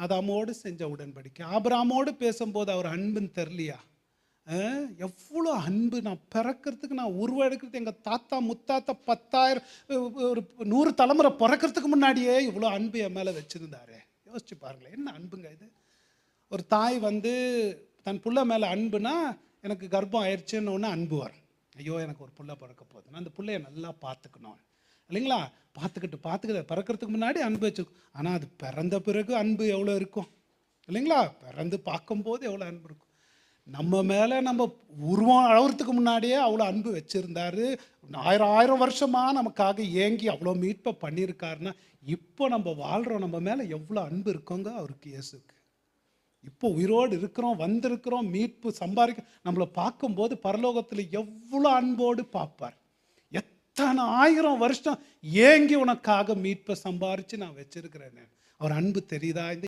ஆதாமோடு செஞ்ச உடன்படிக்கை. ஆபிரகாமோடு பேசும்போது அவர் அன்புன்னு தெரியலையா? எவ்வளோ அன்பு! நான் பிறக்கிறதுக்கு, நான் உருவம் எடுக்கிறது, எங்கள் தாத்தா முத்தாத்தா 10,000 ஒரு 100 தலைமுறை பிறக்கிறதுக்கு முன்னாடியே இவ்வளோ அன்பு என் மேலே வச்சுருந்தாரு. யோசிச்சு பாருங்களேன், என்ன அன்புங்க இது! ஒரு தாய் வந்து தன் புள்ள மேலே அன்புனா, எனக்கு கர்ப்பம் ஆயிடுச்சுன்னு ஒன்று அன்பு வரும். ஐயோ எனக்கு ஒரு புள்ள பிறக்க போகுது, நான் அந்த பிள்ளைய நல்லா பார்த்துக்கணும் இல்லைங்களா? பார்த்துக்கிட்டு பிறக்கிறதுக்கு முன்னாடி அன்பு வச்சுருக்கும். ஆனால் அது பிறந்த பிறகு அன்பு எவ்வளோ இருக்கும் இல்லைங்களா? பிறந்து பார்க்கும்போது எவ்வளோ அன்பு இருக்கும். நம்ம மேலே நம்ம உருவம் அழகிறதுக்கு முன்னாடியே அவ்வளோ அன்பு வச்சுருந்தாரு. 1000 வருஷமாக நமக்காக ஏங்கி அவ்வளோ மீட்பை பண்ணியிருக்காருன்னா, இப்போ நம்ம வாழ்கிறோம், நம்ம மேலே எவ்வளோ அன்பு இருக்கோங்க அவருக்கு, இயேசுக்கு. இப்போ உயிரோடு இருக்கிறோம், வந்திருக்கிறோம், மீட்பு சம்பாதிக்க நம்மளை பார்க்கும்போது பரலோகத்தில் எவ்வளோ அன்போடு பார்ப்பார். எத்தனை 1000 வருஷம் ஏங்கி உனக்காக மீட்பை சம்பாரித்து நான் வச்சிருக்கிறேன். அவர் அன்பு தெரியுதா?